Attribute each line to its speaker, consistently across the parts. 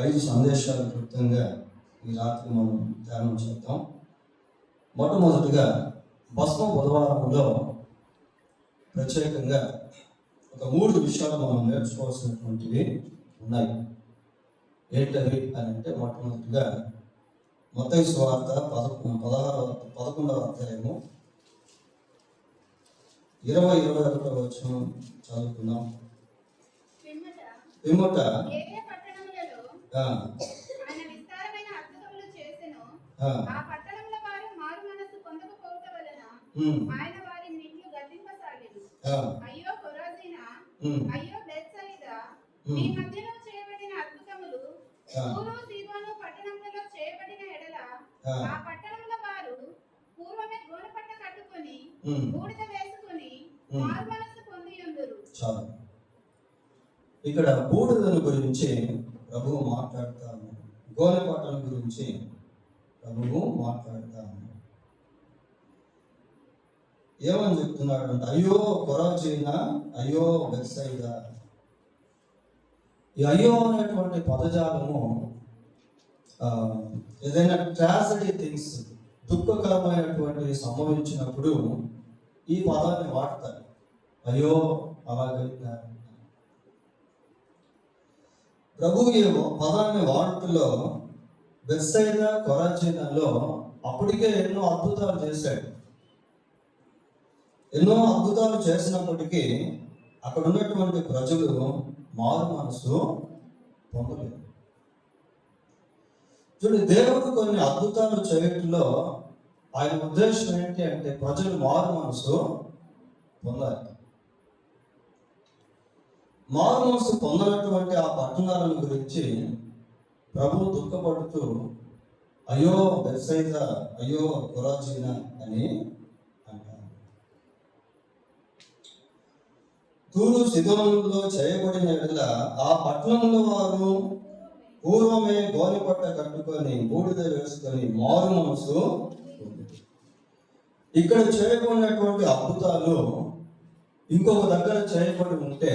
Speaker 1: 5 సందేశాలు క్లుప్తంగా ఈ రాత్రి మనం ధ్యానం చేద్దాం. మొట్టమొదటిగా భస్మ బుధవారంలో ప్రత్యేకంగా ఒక 3 విషయాలు మనం నేర్చుకోవాల్సినటువంటివి ఉన్నాయి. ఏంటవి అని అంటే, మొట్టమొదటిగా మత్తయి సువార్త 11వ అధ్యాయము 20-21 వచనం చదువుకున్నాం. పిమ్మట
Speaker 2: అయ్యో కొరాజీనా, అయ్యో బెత్సయిదా, మీ మధ్యలో చేయబడిన అద్భుతములు తూరు సీదోను పట్టణములలో చేయబడిన ఎడల ఆ పట్టణముల వారు పూర్వమే గోనెపట్ట కట్టుకొని బూడిద వేసుకొని మారుమనస్సు పొందియుందురు.
Speaker 1: చాలు. ఇక్కడ బూడిదను గురించి ప్రభువు మాట్లాడతాము, గోనెపట్టం గురించి ప్రభువు మాట్లాడతాము. ఏమని చెప్తున్నాడు అంటే, అయ్యో కొరాజీనా, అయ్యో బెత్సయిదా. ఈ అయ్యో అనేటువంటి పదజాలము ఏదైనా ట్రాజడీ థింగ్స్, దుఃఖకరమైనటువంటి సంభవించినప్పుడు ఈ పదాన్ని వాడతారు. అయ్యో అలాగైనా. ప్రభువు ఈ పదాన్ని వాడుకలో బెత్సయిదా, కొరాజీనాలో అప్పటికే ఎన్నో అద్భుతాలు చేశాడు. ఎన్నో అద్భుతాలు చేసినప్పటికీ అక్కడ ఉన్నటువంటి ప్రజలు మారు మనసు పొందలేదు. చూడండి, దేవుడు కొన్ని అద్భుతాలు చేయటంలో ఆయన ఉద్దేశం ఏంటి అంటే, ప్రజలు మారు మనసు పొందాలి. మారు మనసు పొందినటువంటి ఆ పట్టణాలను గురించి ప్రభువు దుఃఖపడుతూ అయ్యో బెత్సయిదా, అయ్యో కొరాజీనా అని అంటారు. తూరు సీదోనులో చేయబడిన ఎడల ఆ పట్టణంలో వారు పూర్వమే గోనెపట్ట కట్టుకొని బూడిద వేసుకొని మారు మనసు. ఇక్కడ చేయబడినటువంటి అద్భుతాలు ఇంకొక దగ్గర చేయబడి ఉంటే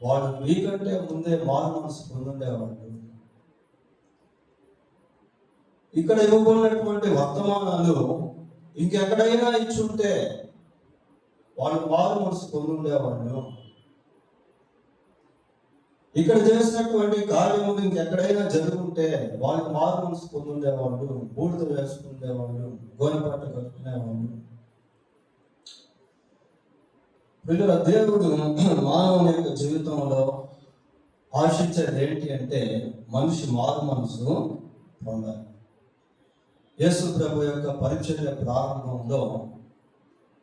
Speaker 1: వాడు మీకంటే ముందే మారు మనసు పొందుండేవాడు. ఇక్కడ ఇవ్వబడినటువంటి వర్తమానాలు ఇంకెక్కడైనా ఇచ్చుంటే వాళ్ళు మారు మనసు పొందుండేవాళ్ళు. ఇక్కడ చేసినటువంటి కార్యములు ఇంకెక్కడైనా జరుగుంటే వాళ్ళకి మారు మనసు పొందుండేవాళ్ళు, బూడిద వేసుకునేవాళ్ళు, గోనెపట్ట కట్టుకునేవాళ్ళు. పిల్లల, దేవుడు మానవుని యొక్క జీవితంలో ఆశించేది ఏంటి అంటే, మనిషి మారు మనసు పొందాలి. యేసు ప్రభు యొక్క పరిచర్య ప్రారంభంలో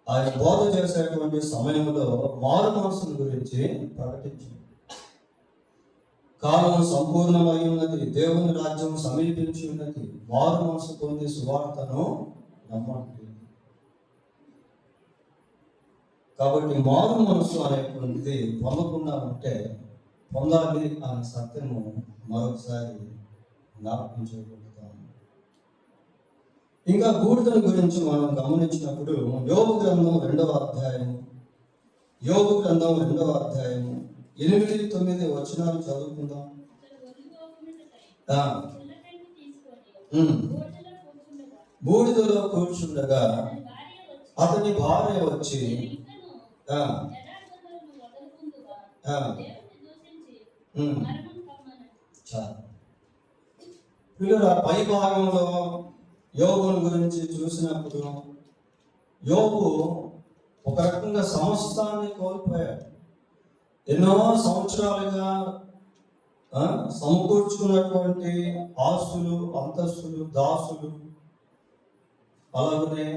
Speaker 1: ఆయన బోధ చేసేటువంటి సమయంలో మారు మనసుల గురించి ప్రకటించింది. కాలం సంపూర్ణమై ఉన్నది, దేవుని రాజ్యం సమీపించి ఉన్నది, మారు మనసు పొంది సువార్తను నమ్మండి. కాబట్టి మారు మనసు అనేటువంటిది పొందకుండా ఉంటే పొందాలి అనే సత్యము మరొకసారి జ్ఞాపకం చేయగలుగుతాము. ఇంకా బూడిదల గురించి మనం గమనించినప్పుడు యోబు గ్రంథం 2వ అధ్యాయము 8-9 వచనాలు చదువుకుందాం. బూడిదలో కూర్చుండగా అతని భార్య వచ్చి పిల్లల పై భాగంలో యోబుని గురించి చూసినప్పుడు యోబు ఒక రకంగా సమస్తాన్ని కోల్పోయాడు. ఎన్నో సంవత్సరాలుగా సమకూర్చుకున్నటువంటి ఆస్తులు, అంతస్తులు, దాసులు, అలాగనే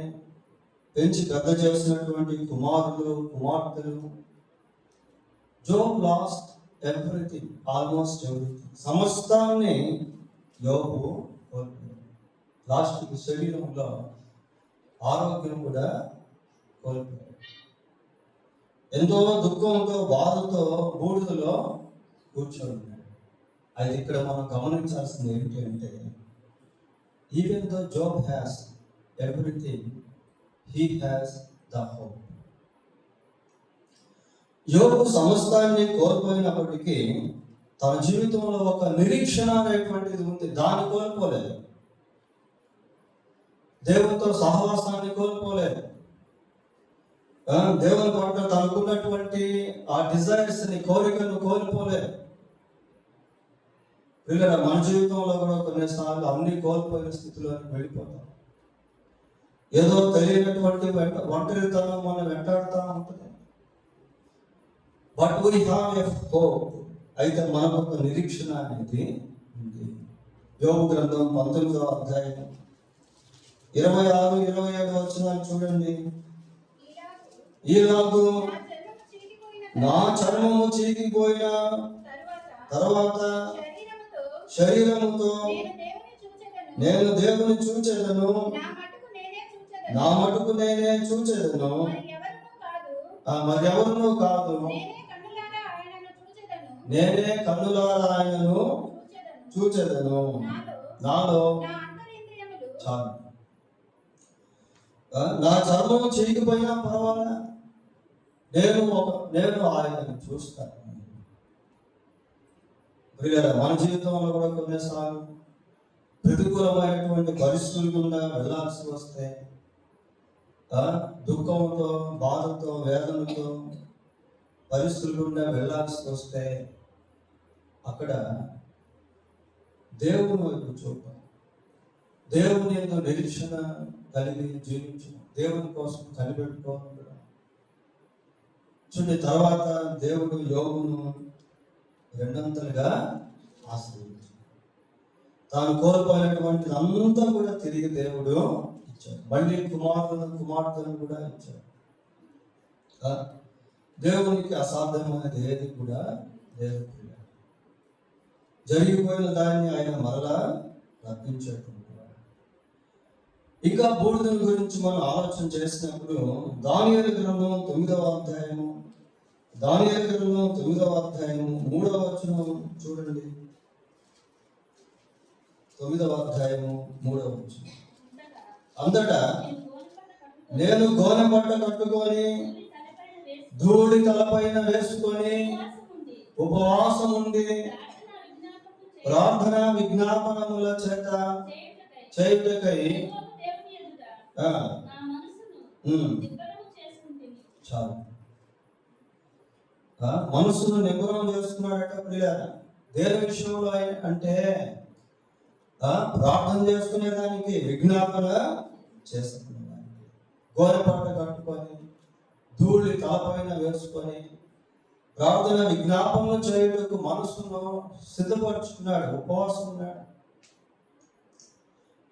Speaker 1: పెంచి పెద్ద చేసినటువంటి కుమారులు, కుమార్తెలు, Job lost everything, almost everything. సమస్తాన్ని యోబు కోల్పోయాడు. లాస్ట్కి శరీరంలో ఆరోగ్యం కూడా కోల్పోయాడు. ఎంతో దుఃఖంతో, బాధతో బూడిదలో కూర్చొని ఉన్నాడు. అయితే ఇక్కడ మనం గమనించాల్సింది ఏంటి అంటే, even though job has everything, he has the hope. యోబు సమస్తాన్ని కోల్పోయినప్పటికీ తన జీవితంలో ఒక నిరీక్షణ అనేటువంటిది ఉంది, దాన్ని కోల్పోలేదు. దేవునితో సహవాసాన్ని కోల్పోలేదు. దేవుని పట్ల తనకున్నటువంటి ఆ డిజైర్స్ ని, కోరికలను కోల్పోలేదు. వీళ్ళ మన జీవితంలో కూడా కొన్నిసార్లు అన్ని కోల్పోయిన స్థితిలోకి వెళ్ళిపోతాం. ఏదో తెలియనటువంటి ఒంటరితనం మనం వెంటాడుతూ ఉంటుంది. But we have a hope. అయితే మనకు ఒక నిరీక్షణ అనేది ఉంది. యోబు గ్రంథం 19వ అధ్యాయం 26-27 వచనాలు చూడండి. ఈలాగు నా చర్మము చీకిపోయిన తర్వాత శరీరముతో నేను దేవుని చూచెదను, నా మటుకు నేనే చూచెదను, మరెవరునూ కాదు. నేనే కన్నులారా ఆయనను చూచెదను. నాలో చాలు. నా చర్మం చీకిపోయినా పర్వాలా, నేను ఆయనను చూస్తాను. మన జీవితంలో కూడా కొన్నిసార్లు ప్రతికూలమైనటువంటి పరిస్థితులు గుండా వెళ్ళాల్సి వస్తే, దుఃఖంతో, బాధతో, వేదనతో పరిస్థితులు గుండా వెళ్ళాల్సి వస్తే అక్కడ దేవుని వైపు చూడటం, దేవుని యొక్క నిరీక్షణ కలిగి జీవించడం, దేవుని కోసం కనిపెట్టుకోవడం కూడా చూడండి. తర్వాత దేవుడు యోబును రెండంతలుగా ఆశీర్వదించాడు. తాను కోల్పోయినటువంటి అంతా కూడా తిరిగి దేవుడు ఇచ్చాడు. మళ్ళీ కుమార్తెను కూడా ఇచ్చాడు. దేవునికి అసాధ్యమైనది ఏది కూడా లేదు. జరిగిపోయిన దాన్ని ఆయన మరలా రప్పించేటువంటి. ఇంకా బూడిదల గురించి మనం ఆలోచన చేసినప్పుడు దానియేలు గ్రంథం 9వ అధ్యాయము 3వ వచనం చూడండి. 9వ అధ్యాయము 3వ వచనం. అంతటా నేను గోనెపట్ట కట్టుకొని ధూళి తలపైన వేసుకొని ఉపవాసం ఉండి ప్రార్థన విజ్ఞాపనముల చేత చేయుటకై చాలు. మనసును నిబ్బరం చేసుకున్నాడట ప్రియులారా. దేని విషయంలో అంటే ప్రార్థన చేసుకునేదానికి, విజ్ఞాపన చేసుకునేదానికి. గోనెపట్ట కట్టుకొని ధూళి తలపైన వేసుకొని ప్రార్థన విజ్ఞాపనలు చేయుటకు మనసును సిద్ధపరుచుకున్నాడు, ఉపవాసం ఉన్నాడు.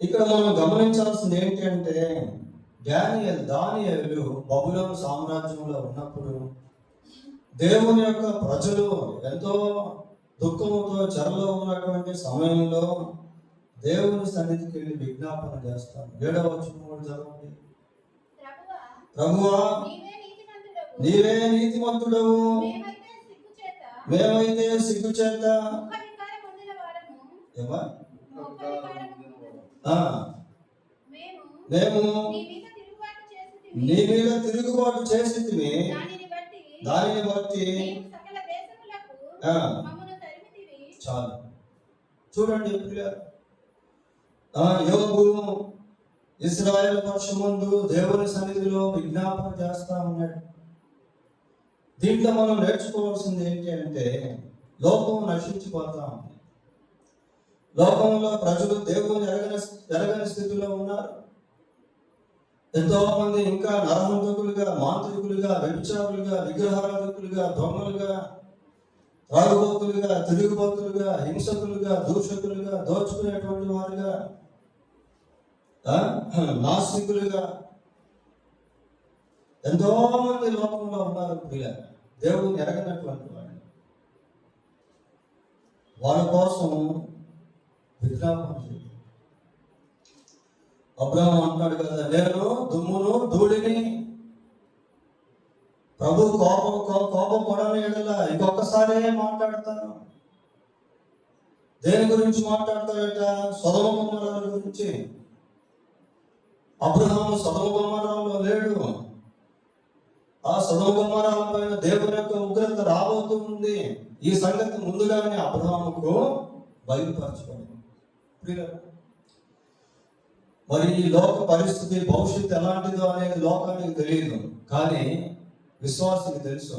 Speaker 1: ఇక్కడ మనం గమనించాల్సింది ఏంటంటే, దానియేలు బబులోను సామ్రాజ్యంలో ఉన్నప్పుడు దేవుని యొక్క ప్రజలు ఎంతో దుఃఖంతో చెరలో ఉన్నటువంటి సమయంలో దేవుని సన్నిధికి వెళ్ళి విజ్ఞాపన చేస్తాను. 7వ వచనం చదవండి. ప్రభువా నీవే నీతిమంతుడవు, మేమైతే సిగ్గుచేత మేము నీ మీద తిరుగుబాటు చేసి దానిని బట్టి చాలు. చూడండి యోబు ఇశ్రాయేలు పక్షమందు దేవుని సన్నిధిలో విజ్ఞాపన చేస్తా ఉన్నాడు. దీంట్లో మనం నేర్చుకోవాల్సింది ఏంటి అంటే, లోకం నశించిపోతా ఉంది. లోకంలో ప్రజలు దేవుని ఎరగని స్థితిలో ఉన్నారు. ఎంతో మంది ఇంకా నరహంతకులుగా, మాంత్రికులుగా, వ్యభిచారులుగా, విగ్రహారాధకులుగా, దొంగలుగా, త్రాగుబోతులుగా, తిరుగుబోతులుగా, హింసకులుగా, దూషకులుగా, దోచుకునేటువంటి వారుగా, నాస్తికులుగా ఎంతో మంది లోకంలో ఉన్నారు. దేవుని ఎరగనటువంటి వాడు. వాళ్ళ కోసం విజ్ఞాపన చేయాలి. అబ్రహాము అంటాడు కదా, నేను దుమ్మును ధూళిని ప్రభు కోపం పడని ఎడల ఇంకొకసారి మాట్లాడతాను. దేని గురించి మాట్లాడతాడట? సొదొమ గొమొర్రా గురించి. అబ్రహాము సొదొమ గొమొర్రాలో లేడు. ఆ సొదొమ గొమొర్రాల పైన దేవుని యొక్క ఉగ్రత రాబోతూ ఉంది. ఈ సంగతి ముందుగానే అబ్రహాముకు బయలుపరచబడింది. ప్రియులారా, మరి ఈ లోక పరిస్థితి భవిష్యత్తు ఎలాంటిదో అనేది లోకానికి తెలియదు, కానీ విశ్వాసికి తెలుసు.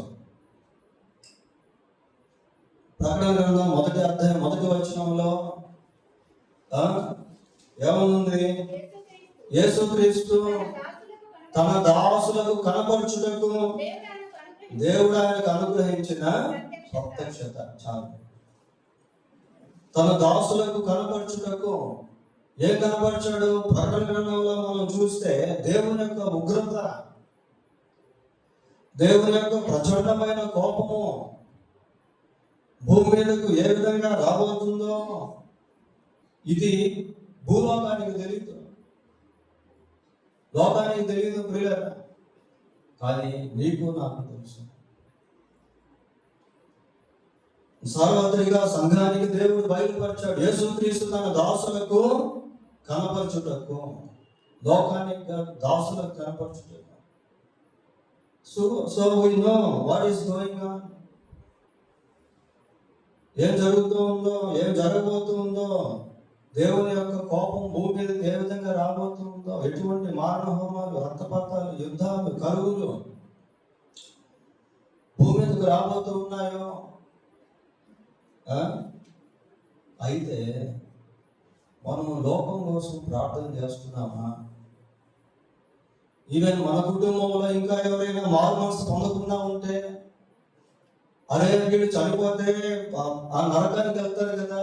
Speaker 1: ప్రకటన గ్రంథం 1వ అధ్యాయం 1వ వచనంలో ఏమనుంది? యేసుక్రీస్తు తన దాసులకు కనపరచుటకు దేవుడు ఆయనకు అనుగ్రహించిన ప్రత్యక్షత. చాలు. తన దాసులకు కనపరచుటకు ఏం కనపరిచాడు? ప్రకటన గ్రంథంలో మనం చూస్తే దేవుని యొక్క ఉగ్రత, దేవుని యొక్క ప్రచండమైన కోపము భూమి మీదకు ఏ విధంగా రాబోతుందో ఇది భూలోకానికి తెలియదు, లోకానికి తెలియదు ప్రియులారా, కానీ నీకు నాకు తెలుసు. సార్వత్రిక సంఘానికి దేవుడు బయలుపరిచాడు. యేసుక్రీస్తు తన దాసులకు కనపరచుటకు, లోకానికి దాసులకు కనపరచుటకు. So we know what is going on. ఏం జరుగుతూ ఉందో, ఏం జరగబోతుందో, దేవుని యొక్క కోపం భూమి మీదకి ఏ విధంగా రాబోతుందో, ఎటువంటి మారణ హోమాలు, రక్తపాతాలు, యుద్ధాలు, కరువులు భూమి మీదకు రాబోతూ ఉన్నాయో. అయితే మనము లోకం కోసం ప్రార్థన చేస్తున్నామా? ఈవెన్ మన కుటుంబంలో ఇంకా ఎవరైనా మారు మనసు పొందకుండా ఉంటే, అరే వీళ్ళు చనిపోతే ఆ నరకానికి వెళ్తారు కదా,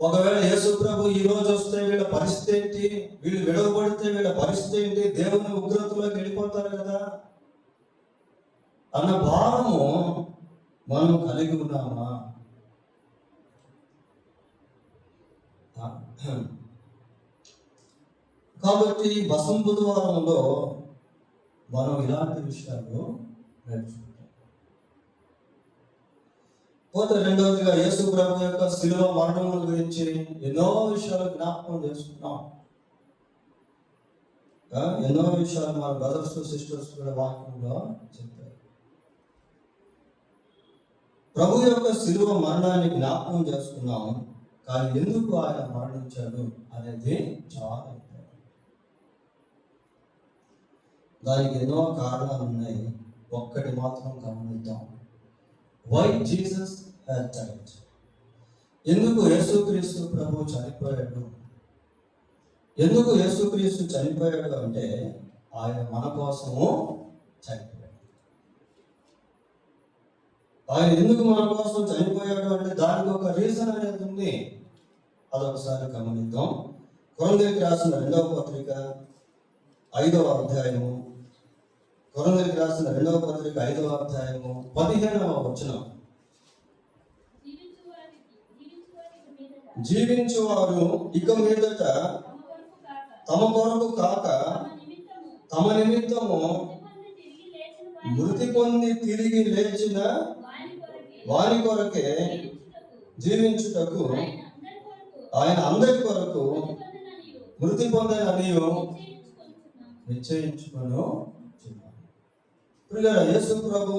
Speaker 1: ఒకవేళ యేసు ప్రభు ఈ రోజు వస్తే వీళ్ళ పరిస్థితి ఏంటి, వీళ్ళు విడవబడితే వీళ్ళ పరిస్థితి ఏంటి, దేవుని ఉగ్రతలోకి వెళ్ళిపోతారు కదా అన్న భావము మనం కలిగి ఉన్నామా? కాబట్టి బసం బుధవారంలో మనం ఇలాంటి విషయాలు నేర్చుకుంటాం. పోతే రెండవదిగా యేసు ప్రభు యొక్క శిలువ మరణముల గురించి ఎన్నో విషయాలు జ్ఞాపకం చేసుకున్నాం. ఎన్నో విషయాలు మన బ్రదర్స్ సిస్టర్స్ కూడా వాక్యంలో చెప్పారు. ప్రభు యొక్క శిలువ మరణాన్ని జ్ఞాపకం చేసుకున్నాం, కానీ ఎందుకు ఆయన మరణించాడు అనేది చాలా ఇంపార్టెంట్. దానికి ఎన్నో కారణాలు ఉన్నాయి. ఒక్కటి మాత్రం గమనిద్దాం. Why Jesus had died. ఎందుకు యేసుక్రీస్తు ప్రభు చనిపోయాడు? ఎందుకు యేసుక్రీస్తు చనిపోయాడు అంటే ఆయన మన కోసము చనిపోయాడు. ఆయన ఎందుకు మన కోసం చనిపోయాడు అంటే దానికి ఒక రీజన్ అనేది ఉంది. అదొకసారి గమనిద్దాం. కొరింథీయులకు రాసిన 2వ పత్రిక 5వ అధ్యాయము, కొరింథీయులకు రాసిన 2వ పత్రిక 5వ అధ్యాయము 15వ వచనం. జీవించువారు ఇక మీదట తమ కొరకు కాక తమ నిమిత్తము మృతి పొంది తిరిగి లేచిన వారి కొరకే జీవించుటకు ఆయన అందరి కొరకు మృతి పొందనని నిశ్చయించుకొను. ప్రియులారా, యేసు ప్రభు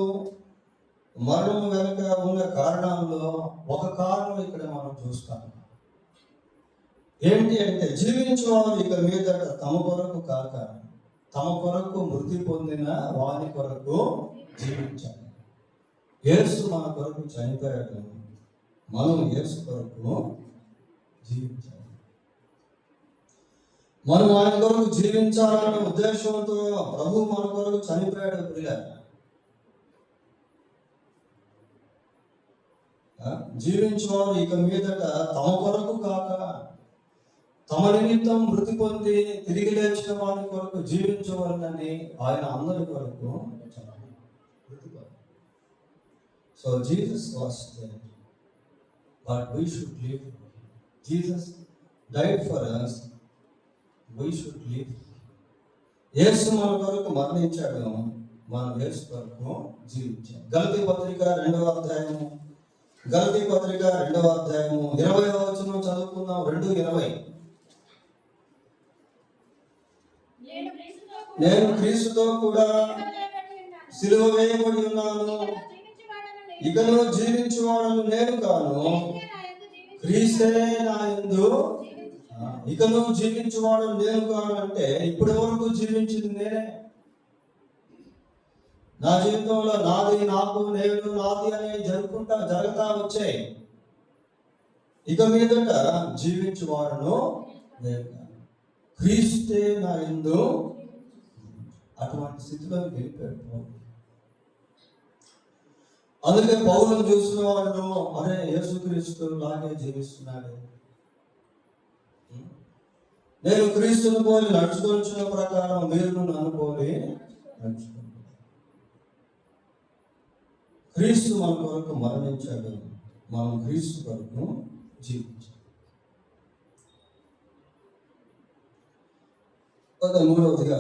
Speaker 1: మరణం వెనుక ఉన్న కారణాల్లో ఒక కారణం ఇక్కడ మనం చూస్తాం. ఏంటి అంటే జీవించువారు ఇక మీద తమ కొరకు కాక తమ కొరకు మృతి పొందిన వారి కొరకు జీవించాలి. యేసు మన కొరకు చనిపోయాడు, మనం యేసు కొరకు జీవించాలి. మనం ఆయన కొరకు జీవించాలనే ఉద్దేశంతో ప్రభు మన కొరకు చనిపోయాడు. ప్రియులారా, జీవించేవారు ఇక మీదట తమ కొరకు కాక తమ నిమిత్తం మృతి పొంది తిరిగి లేచిన వారి కొరకు జీవించవాలని ఆయన అందరి కొరకు. So Jesus was dead, but we should live. Jesus died for us, we should live. యేసు మన కొరకు మరణించాడు, మనం యేసు కొరకు జీవించాం. గలతీ పత్రిక 2వ అధ్యాయము, గలతీ పత్రిక 2వ అధ్యాయము 20వ వచనం చదువుకుందాం. 2:20. నేను క్రీస్తుతో కూడా సిలువ వేయబడి ఉన్నాను, ఇకను జీవించువాడను నేను కాను, క్రీస్తే నా యందు ఇకను జీవించువాడు నేను కాను. అంటే ఇప్పటి వరకు జీవించింది నేనే. నా జీవితంలో నాది, నాకు, నేను, నాది అనేవి జరుగుతా వచ్చాయి. ఇక మీదట జీవించువాడును నేను కాను, క్రీస్తే నా యందు. అటువంటి స్థితిలో వెళ్ళిపోయాడు. అందుకే పౌరులను చూసిన వాళ్ళు అరే యేసుక్రీస్తు లాగే జీవిస్తున్నాడు, నేను క్రీస్తుని పోలి నడుచుకొచ్చిన ప్రకారం మీరు నన్ను పోలి నడుచుకోండి. క్రీస్తు మన కొరకు మరణించాడు, మనం క్రీస్తు కొరకు జీవించాలి. మూడవదిగా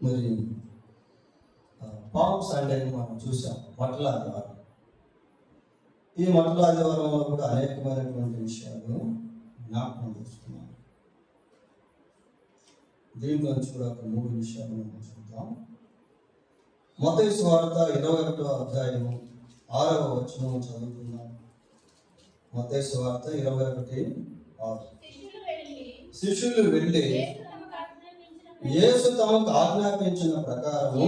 Speaker 1: మరి పామ్ సండేని మనం చూసాం, మట్టల ఆదివారం. ఈ మట్టల ఆదివారంలో కూడా అనేకమైనటువంటి విషయాలు జ్ఞాపకం చేస్తున్నాం. దీనిలోంచి కూడా ఒక 3 విషయాలు మనం చూద్దాం. మత్తయి సువార్త 21వ అధ్యాయం 6వ వచనం చదువుతున్నాం. మత్తయి సువార్త 21:6. శిష్యులు వెళ్ళి యేసు తమకు ఆజ్ఞాపించిన ప్రకారము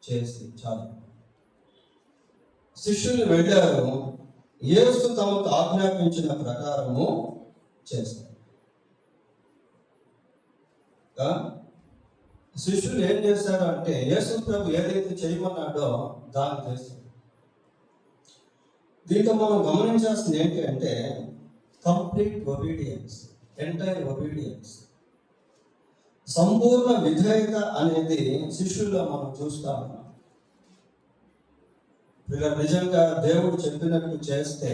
Speaker 1: చేసి. చాలు. శిష్యులు వెళ్ళారు, యేసు తమకు ఆజ్ఞాపించిన ప్రకారము చేస్తారు. శిష్యులు ఏం చేశారు అంటే యేసు ప్రభు ఏదైతే చేయమన్నాడో దాన్ని చేస్తారు. దీంట్లో మనం గమనించాల్సింది ఏంటి అంటే కంప్లీట్ ఒబీడియన్స్, ఎంటైర్ ఒబీడియన్స్, సంపూర్ణ విధేయత అనేది శిష్యుల్లో మనం చూస్తా ఉన్నాం. నిజంగా దేవుడు చెప్పినట్టు చేస్తే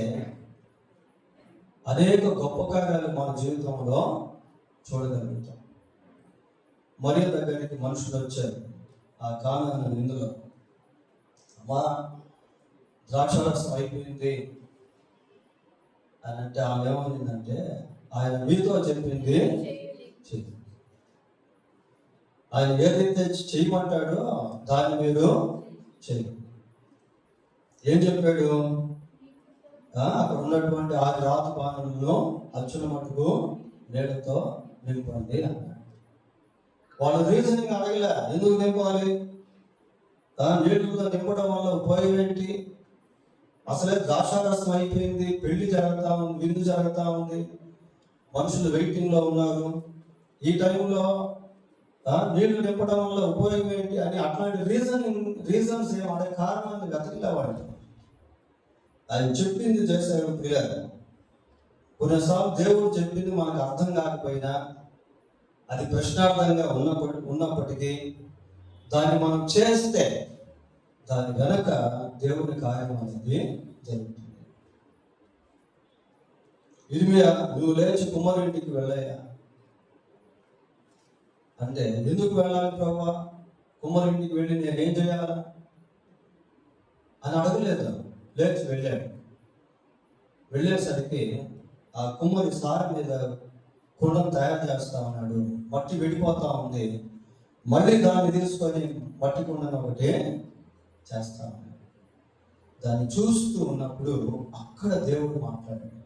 Speaker 1: అనేక గొప్ప కార్యాలు మన జీవితంలో చూడగలుగుతాం. మరియ దగ్గరికి మనుషులు వచ్చారు ఆ కానాను విందులో. అమ్మా, ద్రాక్షారసం అయిపోయింది అని అంటే ఆమె ఏమైందంటే ఆయన మీతో చెప్పింది చెప్పింది. ఆయన ఏదైతే చేయమంటాడో దాన్ని మీరు చేయండి. ఏం చెప్పాడు? అక్కడ ఉన్నటువంటి ఆ రాతి పాత్రలను అచ్చుల మటుకు నీళ్ళతో నింపండి అన్నాడు. వాళ్ళ రీజనింగ్ అడగలే, ఎందుకు నింపాలి, నీళ్ళతో నింపడం వల్ల ఉపయోగం ఏంటి, అసలే ద్రాక్షారసం అయిపోయింది, పెళ్లి జరుగుతా ఉంది, విందు జరుగుతూ ఉంది, మనుషులు వెయిటింగ్లో ఉన్నారు, ఈ టైంలో నీళ్లు నింపడం వల్ల ఉపయోగం ఏంటి అని అట్లాంటి రీజన్స్ ఏమడే కారణాన్ని వెతకలేవాడు. ఆయన చెప్పింది చేశాడు. పిల్లలు కొన్నిసార్లు దేవుడు చెప్పింది మనకు అర్థం కాకపోయినా అది ప్రశ్నార్థంగా ఉన్నప్పటికీ దాన్ని మనం చేస్తే దాని వెనక దేవుని కార్యం అనేది జరుగుతుంది. ఇర్మియా, నువ్వు లేచి కుమారుడికి వెళ్ళాయా అంటే ఎందుకు వెళ్ళాలి ప్రభా, కుమారుడికి వెళ్ళి నేనేం చేయాలా అని అడగలేదు. లేచి వెళ్ళాడు. వెళ్ళేసరికి ఆ కుమ్మరి సారి మీద కుండను తయారు చేస్తా ఉన్నాడు. మట్టి విడిపోతా ఉంది. మళ్ళీ దాన్ని తీసుకొని మట్టి కుండను ఒకటి చేస్తా ఉన్నాడు. దాన్ని చూస్తూ ఉన్నప్పుడు అక్కడ దేవుడు మాట్లాడాడు.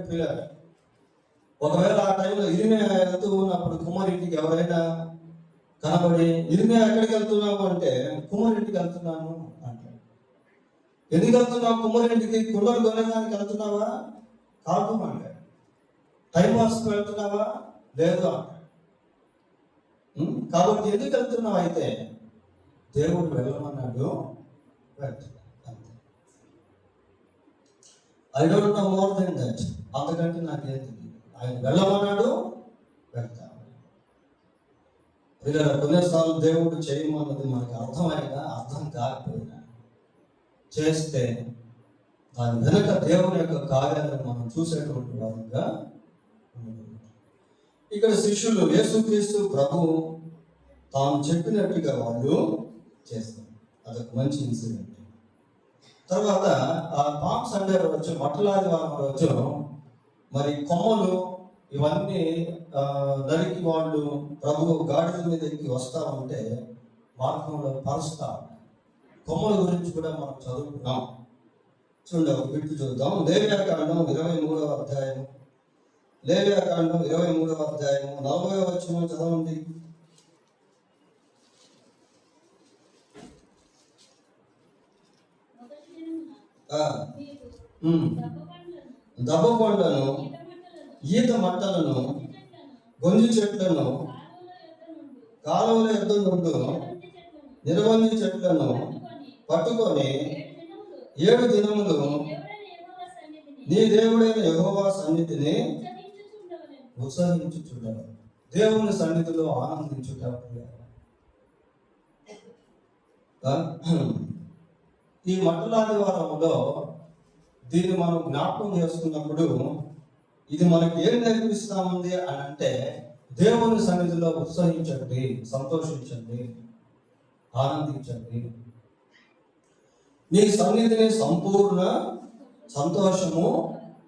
Speaker 1: పిల్లలు ఒకవేళ ఆ టైంలో ఇరిమియా వెళ్తూ ఉన్నప్పుడు కుమారుడికి ఎవరైనా కనబడి ఇరిమియా ఎక్కడికి వెళ్తున్నావు అంటే కుమారుడికి వెళ్తున్నాను అంటాడు. ఎందుకు వెళ్తున్నావు? కుమారుడికి కుండలు కొనేదానికి వెళ్తున్నావా? కాదు అంటాడు. టైం పాస్కి వెళ్తున్నావా? లేదు అంటాడు. కాబట్టి ఎందుకు వెళ్తున్నావు? అయితే దేవుడు వెళ్ళమన్నాడు, వెళ్తున్నాడు. I don't know more than that. అంతకంటే నాకేం తెలియదు. ఆయన వెళ్ళమన్నాడు, వెళ్తాను. ఇలా కొన్నిసార్లు దేవుడు చేయమన్నది మనకి అర్థమైనా అర్థం కాకపోయినా చేస్తే దాని వెనక దేవుని యొక్క కార్యాలను మనం చూసేటువంటి వారంగా ఇక్కడ శిష్యులు యేసుక్రీస్తు ప్రభు తాను చెప్పినట్టుగా వాళ్ళు చేస్తారు. అదొక మంచి ఇన్సిడెంట్. తర్వాత ఆ పామ్ సండే రోజు, మట్టలాదివారం రోజు మరి కొమ్మలు ఇవన్నీ నరికి వాళ్ళు ప్రభు గాడిద మీద ఎక్కి వస్తా ఉంటే మార్గంలో పరుస్తా ఉంటారు. కొమ్మల గురించి కూడా మనం చదువుకున్నాం. చూడండి, ఒక బిట్టు చూద్దాం. లేవ్యాకాండం 23వ అధ్యాయం, లేవ్యాకాండం 23వ అధ్యాయం 40వ వచనం చదవండి. దబ్బ పండ్లను, ఈత మట్టలను, గొంజి చెట్లను, కాలువల యొద్ద నుండు నిరవంజి చెట్లను పట్టుకొని 7 దినములు నీ దేవుడైన యెహోవా సన్నిధిని ఉత్సహించుచుండెను. దేవుని సన్నిధిలో ఆనందించుట. ఈ మట్టలాదివారంలో దీన్ని మనం జ్ఞాపకం చేసుకున్నప్పుడు ఇది మనకి ఏం నేర్పిస్తా ఉంది అని అంటే, దేవుని సన్నిధిలో ఉత్సహించండి, సంతోషించండి, ఆనందించండి. నీ సన్నిధిని సంపూర్ణ సంతోషము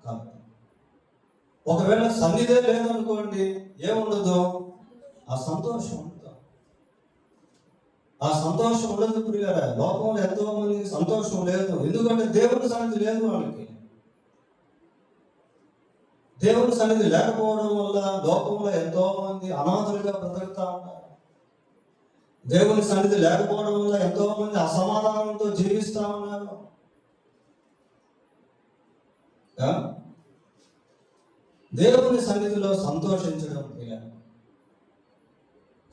Speaker 1: కలదు. ఒకవేళ సన్నిధే లేదనుకోండి, ఏముండదు? ఆ సంతోషం ఉండదు. ఆ సంతోషం ఉండదు ప్రియులారా. లోకంలో ఎంతో మందికి సంతోషం లేదు. ఎందుకంటే దేవుని సన్నిధి లేదు వాళ్ళకి. దేవుని సన్నిధి లేకపోవడం వల్ల లోకంలో ఎంతో మంది అనాథులుగా బ్రతుకుతా ఉన్నారు. దేవుని సన్నిధి లేకపోవడం వల్ల ఎంతో మంది అసమాధానంతో జీవిస్తా ఉన్నారు. దేవుని సన్నిధిలో సంతోషించడం ప్రియులారా.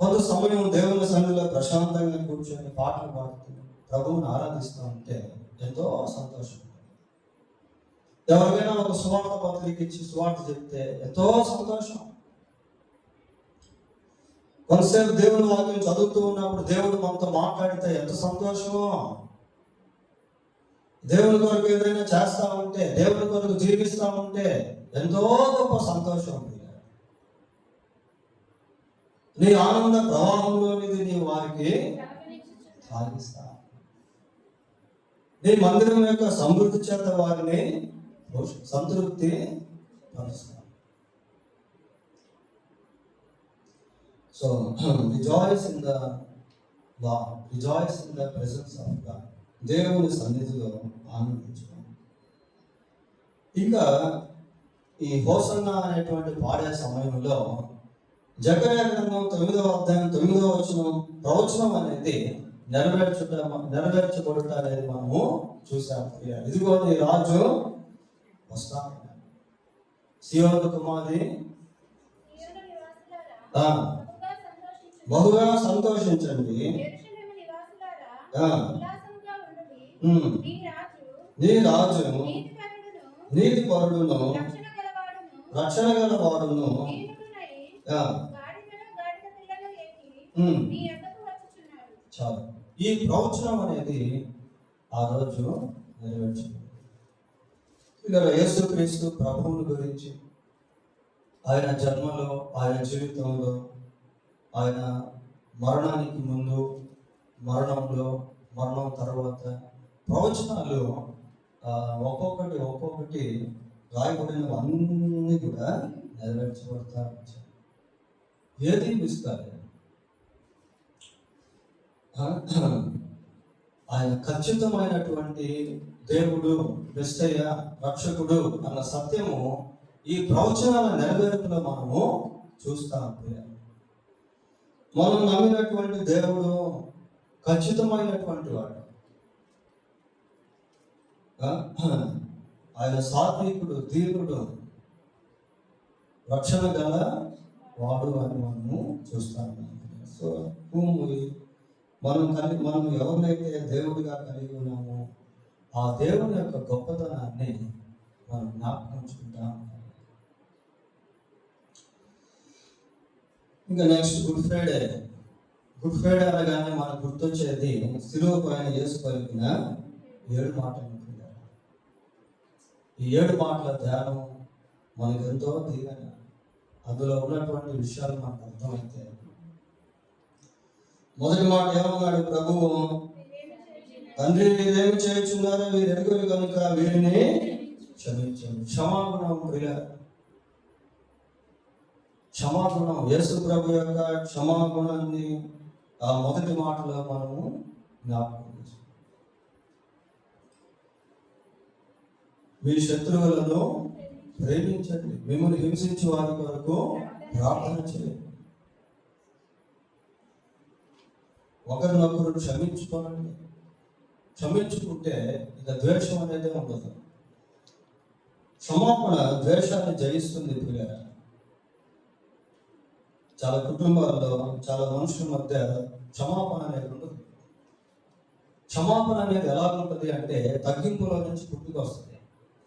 Speaker 1: కొంత సమయం దేవుని సన్నిధిలో ప్రశాంతంగా కూర్చొని పాటలు పాడుతూ ప్రభువుని ఆరాధిస్తూ ఉంటే ఎంతో సంతోషం. ఎవరికైనా ఒక సువార్త పత్రిక ఇచ్చి సువార్త చెప్తే ఎంతో సంతోషం. కొంతసేపు దేవుని వాక్యం చదువుతూ ఉన్నప్పుడు దేవుడు మనతో మాట్లాడితే ఎంత సంతోషమో. దేవుని కొరకు ఏదైనా చేస్తా ఉంటే, దేవుని కొరకు జీవిస్తా ఉంటే ఎంతో గొప్ప సంతోషం. నీ ఆనంద ప్రవాహంలోనిది నీ వారికి సాగిస్తా. నీ మందిరం యొక్క సమృద్ధి చేత వారిని సంతృప్తి పరుస్తా. So rejoice in the Lord, rejoice in the presence of God. దేవుని సన్నిధిలో ఆనందించడం. ఇంకా ఈ హోసన్నా అనేటువంటి పాడే సమయంలో జకర్యా గ్రంథం 9వ అధ్యాయం 9వ వచనం ప్రవచనం అనేది నెరవేర్చబడుట అనేది మనము చూసాము. ఇదిగో నీ రాజు వస్తాను, సీయోను కుమారి బహుగా సంతోషించండి, నీ రాజు నీతి పరుడును రక్షణ గల వాడును చాలు. ఈ ప్రవచనం అనేది ఆ రోజు నెరవేర్చింది. ఇక్కడ యేసుక్రీస్తు ప్రభువుని గురించి, ఆయన జన్మలో, ఆయన జీవితంలో, ఆయన మరణానికి ముందు, మరణంలో, మరణం తర్వాత ప్రవచనాలు ఒక్కొక్కటి రాయబడినవన్నీ కూడా నెరవేర్చబడతా వచ్చాయి. ఏది మిస్ కాలేదు. ఆయన ఖచ్చితమైనటువంటి దేవుడు, మెస్సయ్య, రక్షకుడు అన్న సత్యము ఈ ప్రవచనాల నెరవేర్పులో మనము చూస్తాం. మనం నమ్మినటువంటి దేవుడు ఖచ్చితమైనటువంటి వాడు. ఆయన సాత్వికుడు, దీనుడు, రక్షణ గల వాడు అని మనము చూస్తాము. సో మనం ఎవరినైతే దేవుడిగా కలిగి ఉన్నామో ఆ దేవుని యొక్క గొప్పతనాన్ని మనం జ్ఞాపకం. ఇంకా నెక్స్ట్ గుడ్ ఫ్రైడే అనగానే మనకు గుర్తొచ్చేది శిలువ పైన యేసు పలికిన 7 మాటలు. ఈ 7 మాటల ధ్యానం మనకు ఎంతో దీవెన. అందులో ఉన్నటువంటి విషయాలు మనకు అర్థమైతే, మొదటి మాట ఏమన్నాడు ప్రభువు? తండ్రి వీరేమి చేయుచున్నారో వీరు ఎరుగురు కనుక వీరిని క్షమించండి. క్షమాగుణం ప్రియ. క్షమాగుణం, యేసు ప్రభు యొక్క క్షమాగుణాన్ని ఆ మొదటి మాటలో మనము జ్ఞాపకం చేసుకోవాలి. మీ శత్రువులను ప్రేమించండి, మిమ్మల్ని హింసించే వారి కొరకు ప్రార్థన చేయండి, ఒకరినొకరు క్షమించుకోనండి. క్షమించుకుంటే ఇక ద్వేషం అనేది ఉండదు. క్షమాపణ ద్వేషాన్ని జయిస్తుంది. ప్రియులారా, చాలా కుటుంబాల్లో, చాలా మనుషుల మధ్య క్షమాపణ అనేది ఉండదు. క్షమాపణ అనేది ఎలా ఉంటుంది అంటే తగ్గింపులో నుంచి పుట్టుకొస్తుంది.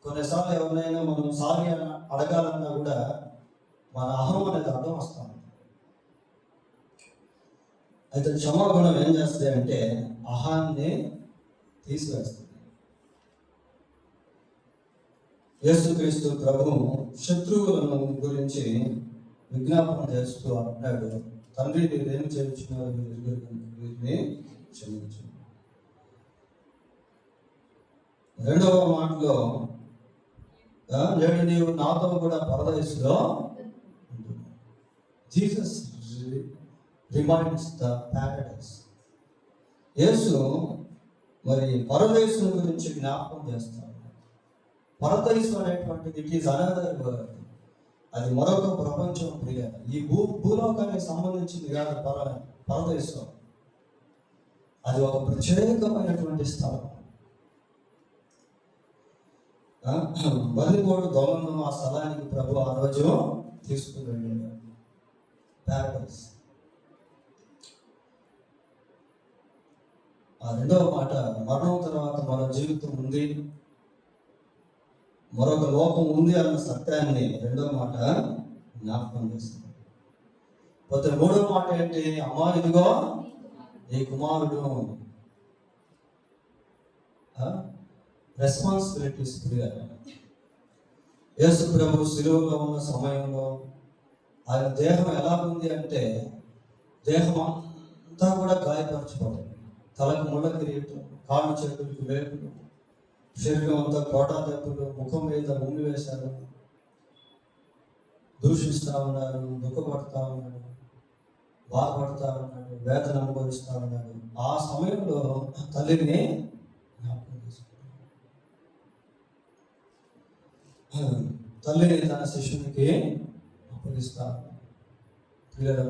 Speaker 1: కొన్నిసార్లు ఎవరినైనా మనం సారీ అడగాలన్నా కూడా మన అహం అనేది అర్థం వస్తాం. అయితే క్షమాగుణం ఏం చేస్తుంది అంటే అహాన్ని తీసివేస్తుంది. యేసుక్రీస్తు ప్రభువు శత్రువులను గురించి విజ్ఞాపన చేస్తూ అంటున్నాడు, తండ్రి మీరేం చేయించున్నారు, వీరిని క్షమించు. రెండవ మాటలో నేడు నీవు నాతో కూడా పరదేశంలో ఉంటున్నావు. Jesus reminds the paradise. యేసు మరి పరదేశం గురించి జ్ఞాపకం చేస్తాడు. పరదేశం అనేటువంటిది ఇట్ ఈస్ అనదర్ వర్డ్, అది మరొక ప్రపంచం. ప్రియ, ఈ భూలోకానికి సంబంధించింది కాదు పరదేశం. అది ఒక ప్రత్యేకమైనటువంటి స్థలం. బలిపోడు దొంగను ఆ స్థలానికి ప్రభు ఆ రోజు తీసుకుని వెళ్ళాడు. ప్యారడైస్. ఆ రెండవ మాట, మరణం తర్వాత మరో జీవితం ఉంది, మరొక లోకం ఉంది అన్న సత్యాన్ని రెండవ మాట జ్ఞాపకం చేస్తుంది. పోతే మూడవ మాట ఏంటి? అమ్మా ఇదిగో నీ కుమారుడు. రెస్పాన్సిబిలిటీస్. యేసు ప్రభు శిలువలో ఉన్న సమయంలో ఆయన దేహం ఎలా ఉంది అంటే దేహం అంతా కూడా గాయపరచుకోవాలి. తలకు ముళ్ళ కిరీటం, కాళ్ళు చేతులకు వేపులు, శరీరం అంతా కోటా దెబ్బలు, ముఖం మీద ఉమ్మి వేశారు, దూషిస్తూ ఉన్నారు, దుఃఖపడతా ఉన్నాడు, బాధపడతా ఉన్నాడు, వేదన అనుభవిస్తూ ఉన్నాడు. ఆ సమయంలో తల్లిని జ్ఞాపకం చేసుకుంటాడు. తల్లిని తన శిష్యునికి అప్పగిస్తారు.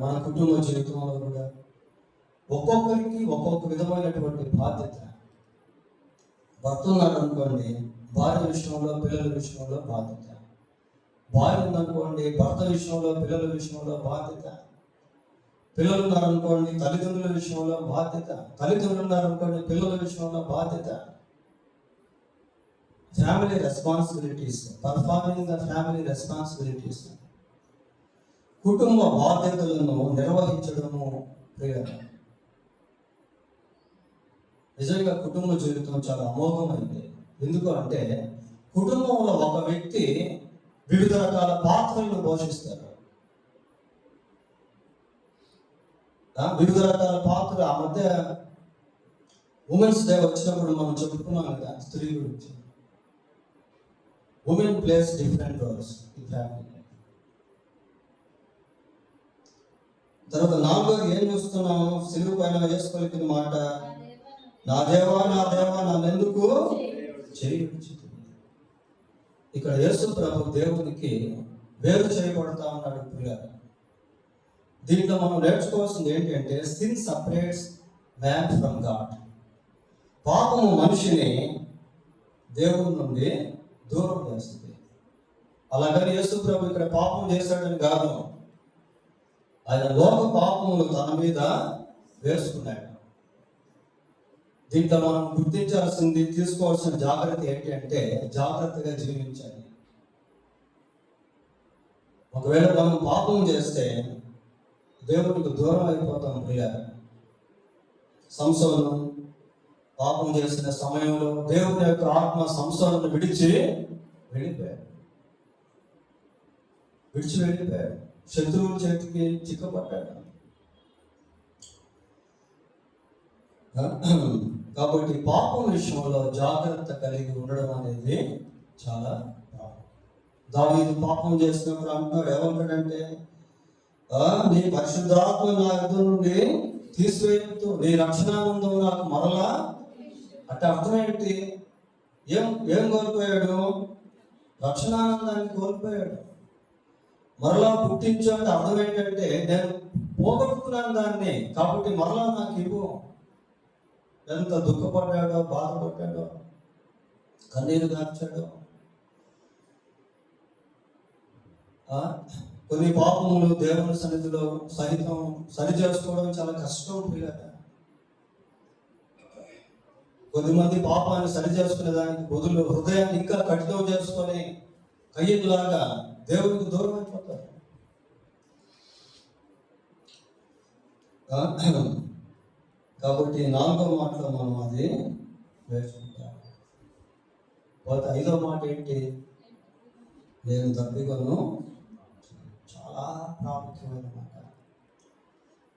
Speaker 1: మన కుటుంబ జీవితంలో కూడా ఒక్కొక్కరికి ఒక్కొక్క విధమైనటువంటి బాధ్యత. భర్త ఉన్నాడు అనుకోండి, భార్య విషయంలో, పిల్లల విషయంలో బాధ్యత. భార్య ఉందనుకోండి, భర్త విషయంలో, పిల్లల విషయంలో బాధ్యత. పిల్లలు ఉన్నారనుకోండి, తల్లిదండ్రుల విషయంలో బాధ్యత. తల్లిదండ్రులు ఉన్నారనుకోండి, పిల్లల విషయంలో బాధ్యత. Family responsibilities, performing the family responsibilities. కుటుంబ బాధ్యతలను నిర్వహించడము ప్రియులారా. నిజంగా కుటుంబ జీవితం చాలా అమోఘమైంది. ఎందుకు అంటే కుటుంబంలో ఒక వ్యక్తి వివిధ రకాల పాత్రలను పోషిస్తారు. వివిధ రకాల పాత్రలు. ఆ మధ్య ఉమెన్స్ డే వచ్చినప్పుడు మనం చెప్పుకున్నాం కదా స్త్రీ గురించి. Women plays different roles in family. తర్వాత నాలుగోది ఏం చూస్తున్నాము? సిలువ పైన వేసుకోలిపిన మాట, నా దేవా నా దేవా నన్నెందుకు చేయుచుతివి. ఇక్కడ యేసు ప్రభు దేవునికి వేరు చేయబడతా ఉన్నాడు. ప్రియులారా, దీంట్లో మనం నేర్చుకోవాల్సింది ఏంటంటే sin separates man from God. పాపము మనిషిని దేవుని నుండి దూరం చేస్తుంది. అలాగని యేసు ప్రభు ఇక్కడ పాపం చేశాడని కాదు, ఆయన లోక పాపములు తన మీద వేసుకున్నాడు. దీంట్లో మనం గుర్తించాల్సింది, తీసుకోవాల్సిన జాగ్రత్త ఏంటి అంటే జాగ్రత్తగా జీవించాలి. ఒకవేళ మనం పాపం చేస్తే దేవునికి దూరం అయిపోతాం. ప్రియారా, సంసోను పాపం చేసిన సమయంలో దేవుని యొక్క ఆత్మ సంసోను విడిచి వెళ్ళిపోయాడు. శత్రువుల చేతికి చిక్కపడ్డాడు. కాబట్టి పాపం విషయంలో జాగ్రత్త కలిగి ఉండడం అనేది చాలా దావీదు పాపం చేసినప్పుడు అంటున్నాడు, ఏమంటాడంటే నీ పరిశుద్ధాత్మ నా యుద్ధ నుండి తీసివేయద్దు, నీ రక్షణానందం నాకు మరలా. అంటే అర్థం ఏంటి? ఏం ఏం కోల్పోయాడు? రక్షణానందాన్ని కోల్పోయాడు. మరలా పుట్టించాడు. అర్థం ఏంటంటే నేను పోగొట్టుకున్నాను దాన్ని, కాబట్టి మరలా నాకు ఇవ్వు. ఎంత దుఃఖపడ్డాడో, బాధపడ్డాడో, కన్నీరు గార్చాడో. కొన్ని పాపములు దేవుని సన్నిధిలో సహితం సరి చేసుకోవడం చాలా కష్టం పిల్లట. కొద్దిమంది పాపాన్ని సరి చేసుకునే దానికి బదులు హృదయాన్ని ఇంకా కఠినం చేసుకొని కయ్యలాగా దేవునికి దూరం అయిపోతారు. కాబట్టి 4వ మాటలో మనం అది వేసుకుంటాం. పోతే 5వ మాట ఏంటి? నేను తప్పికొను. చాలా ప్రాముఖ్యమైన మాట.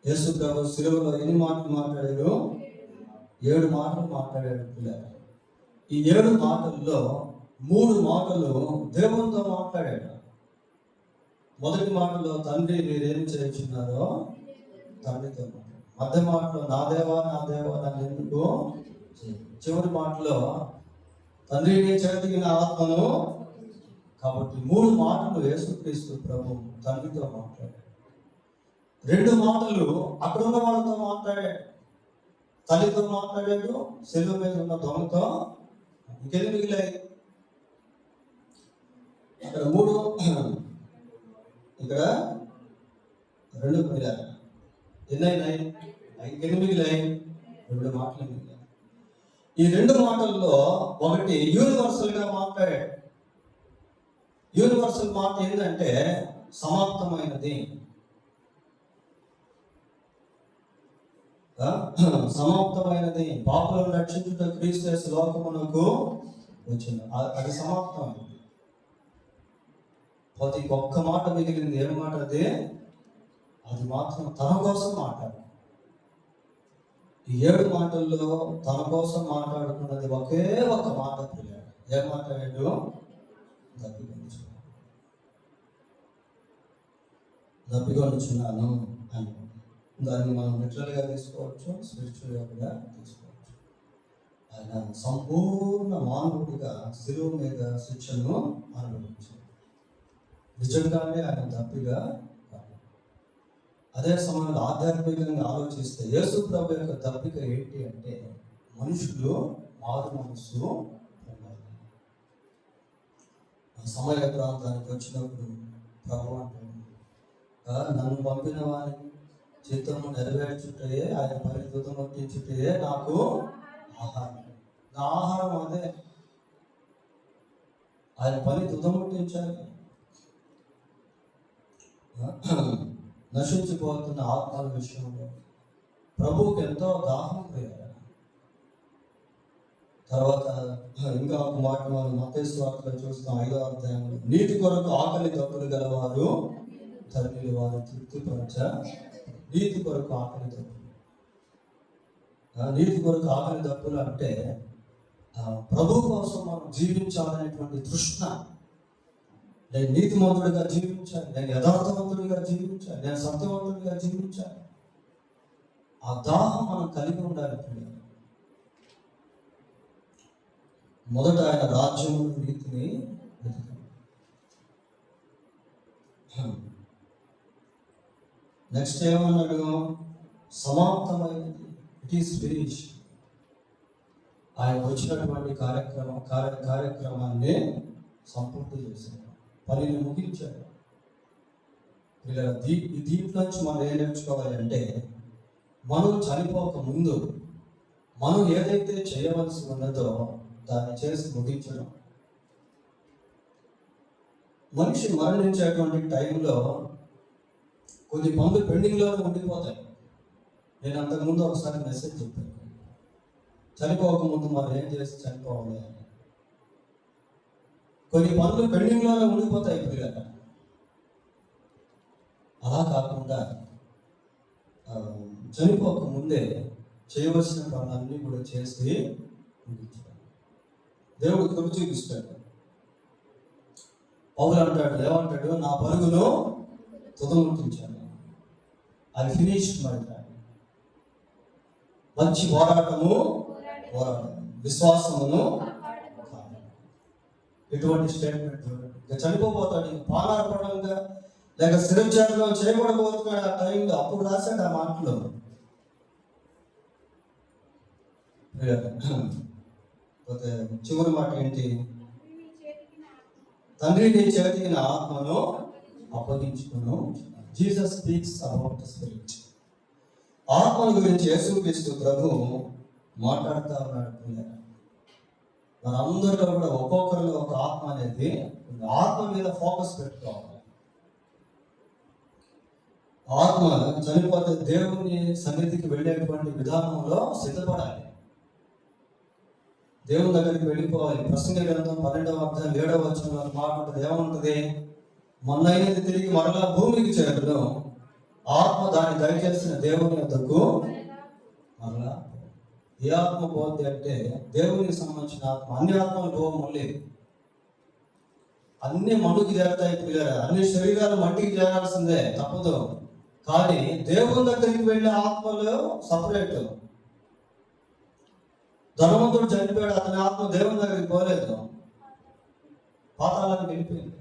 Speaker 1: యేసు ప్రభు శిలువలో ఎన్ని మాటలు మాట్లాడారు? 7 మాటలు మాట్లాడాడు పిల్లలు. ఈ 7 మాటల్లో 3 మాటలు దేవునితో మాట్లాడాడు. మొదటి మాటలో తండ్రి మీరేం చేస్తున్నారో తండ్రితో మాట్లాడు. మధ్య మాటలో నా దేవా నన్ను ఎందుకు. చివరి మాటలో తండ్రి నీ చేతికి నా ఆత్మను. కాబట్టి 3 మాటలు యేసుక్రీస్తు ప్రభు తండ్రితో మాట్లాడాడు. 2 మాటలు అక్కడ ఉన్న వాళ్ళతో మాట్లాడాడు. తల్లితో మాట్లాడాడు, శిలువ మీద ఉన్న దొంగతో. ఇంకెన్ని మిగిలాయి? అక్కడ 3, ఇక్కడ 2 మిగిలాయి. ఎన్నైనాయి? ఇంకెన్ని మిగిలాయి? 2 మాటలు మిగిలాయి. ఈ 2 మాటల్లో ఒకటి యూనివర్సల్ గా మాట్లాడాడు. యూనివర్సల్ మాట ఏంటంటే సమాప్తమైనది. సమాప్తమైనది. పాపులను రక్షించుట క్రీస్తు లోకమునకు వచ్చింది. అది సమాప్తమైనది. పోతే ఇంకొక్క మాట మిగిలింది. ఏం మాట అది? అది మాత్రం తన కోసం మాట్లాడు. ఈ 7 మాటల్లో తన కోసం మాట్లాడుకున్నది ఒకే ఒక మాట పిల్లాడు. ఏం మాట్లాడాడు? దప్పికొనుచున్నాను అని. దాన్ని మనం లిటరల్గా తీసుకోవచ్చు, స్పిరిచువల్గా కూడా తీసుకోవచ్చు. ఆయన సంపూర్ణ మానవుడిగా శిలువ మీద శిక్షను అనుభవించాడు. నిజంగానే ఆయన దప్పిగా. అదే సమయంలో ఆధ్యాత్మికంగా ఆలోచిస్తే యేసు ప్రభు యొక్క దప్పిక ఏంటి అంటే మనుషులు మారు మనస్సు పొందాలి. సమయ ప్రాంతానికి వచ్చినప్పుడు ప్రభు అంటాడు, నన్ను పంపిన వారి చిత్తము నెరవేర్చుటే, ఆయన పని తుదముట్టించుటే నాకు ఆహారం. నా ఆహారం అదే. ఆయన పని తుదముట్టించాలి. నశించిపోతున్న ఆత్మల విషయంలో ప్రభువుకి ఎంతో దాహం పోయారు. తర్వాత ఇంకా ఒక మాట మనం మత్తయి సువార్తలో చూస్తాం 5వ అధ్యాయంలో, నీతి కొరకు ఆకలి దప్పులు గలవారు ధన్యులు, వారు తృప్తిపరచ. నీతి కొరకు ఆకలి దప్పులు. నీతి కొరకు ఆకలి దప్పులు అంటే ప్రభు కోసం మనం జీవించాలనేటువంటి తృష్ణ. నేను నీతిమంతుడిగా జీవించాలి, నేను యథార్థవంతుడిగా జీవించాలి, నేను సత్యవంతుడిగా జీవించాలి. ఆ దాహం మనం కలిగి ఉండాలి. మొదట ఆయన రాజ్యము నీతిని వెతకాలి. నెక్స్ట్ ఏమన్నాడు? సమాప్తమైనది. It is finish. ఆయన వచ్చినటువంటి కార్యక్రమాన్ని సంపూర్తి చేశాడు, పనిని ముగించాడు. దీంట్లో నుంచి మనం ఏం నేర్చుకోవాలంటే, మనం చనిపోక ముందు మనం ఏదైతే చేయవలసి ఉన్నదో దాన్ని చేసి ముగించడం. మనిషి మరణించేటువంటి టైంలో కొన్ని పనులు పెండింగ్లోనే ఉండిపోతాయి. నేను అంతకుముందు ఒకసారి మెసేజ్ చెప్పాను, చనిపోకముందు మనం ఏం చేసి చనిపోవాలి. కొన్ని పనులు పెండింగ్లోనే ఉండిపోతాయి పిల్లలు. అలా కాకుండా చనిపోక ముందే చేయవలసిన పనులన్నీ కూడా చేసి ముగించాలి. దేవుడు కృప చూపిస్తాడు. పౌలు అంటాడు, ఏమంటాడు? నా పరుగును తుదముట్టించాను. అది ఫినిష్డ్ మై ట్రయల్. మంచి పోరాటం, విశ్వాసమును. ఎటువంటి స్టేట్మెంట్ చూడండి. ఇక చనిపోతాడు, ఇంక పానార్పణంగా లేక శిరఛేదనం చేయబడబోతున్నాడు ఆ టైంలో. అప్పుడు రాశాడు ఆ మాటలు. పోతే చివరి మాట ఏంటి? తండ్రి నీ చేతికి నా ఆత్మను అప్పగించుకును. Jesus speaks about the spirit. ఆత్మల గురించి యేసుక్రీస్తు ప్రభు మాట్లాడుతూ ఉన్నాడు. మనందరిలో కూడా ఒక్కొక్కరిలో ఒక ఆత్మ అనేది, ఆత్మ మీద ఫోకస్ పెట్టుకోవాలి. ఆత్మ చనిపోతే దేవుని సన్నిధికి వెళ్ళేటువంటి విధానంలో సిద్ధపడాలి. దేవుని దగ్గరికి వెళ్ళిపోవాలి. ప్రసంగి గ్రంథం 12వ అధ్యాయం 7వ వచనంలో మాట్లాడుతుంది. ఏమంటుంది? మొన్నైనది తిరిగి మరలా భూమికి చేరును, ఆత్మ దాన్ని దయచేసిన దేవుని వద్దకు మరలా. ఏ ఆత్మ పోద్ది అంటే దేవునికి సంబంధించిన ఆత్మ. అన్ని ఆత్మలు పోవు. మళ్ళీ అన్ని మనుకి చేరుతాయి పిల్లలు. అన్ని శరీరాలు మట్టికి చేరాల్సిందే, తప్పదు. కానీ దేవుని దగ్గరికి వెళ్ళే ఆత్మలు సపరేట్. ధనవంతుడు చనిపోయాడు, అతని ఆత్మ దేవుని దగ్గరికి పోలేదు, పాతాళానికి వెళ్ళిపోయింది,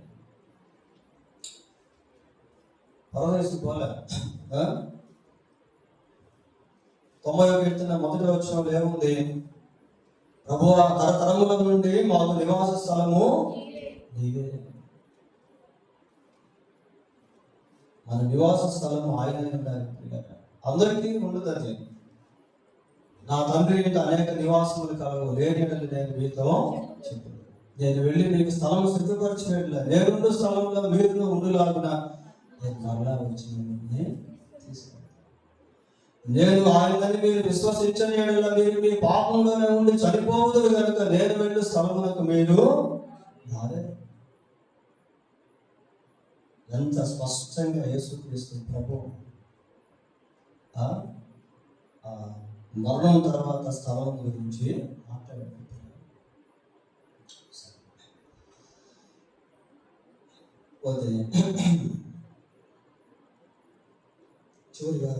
Speaker 1: పరదేశం పోలే. 90వ కీర్తన 1వ వచనంలో ఏముంది? ప్రభువా, తరతరముల నుండి మాకు నివాస స్థలము నీవే. మన నివాస స్థలము ఆయన ఉండాలి. అందరికీ ఉండదు అది. నా తండ్రి ఇంటి అనేక నివాసములు కలవు, లేని నేను మీతో చెప్పు. నేను వెళ్ళి మీకు స్థలం సిద్ధపరచినట్లే, నేనుండు స్థలంలో మీరు ఉండులాగున నేను మరలా వచ్చి తీసుకుంటాను. నేను ఆయనని మీరు విశ్వసించని యెడల మీరు మీ పాపంలోనే ఉండి చనిపోవదు కనుక నేను వెళ్ళు స్థలమునకు మీరు రాలే. ఎంత స్పష్టంగా యేసుక్రీస్తు ప్రభు మరణం తర్వాత స్థలం గురించి మాట్లాడుకుంటున్నారు. పోతే చివరిగా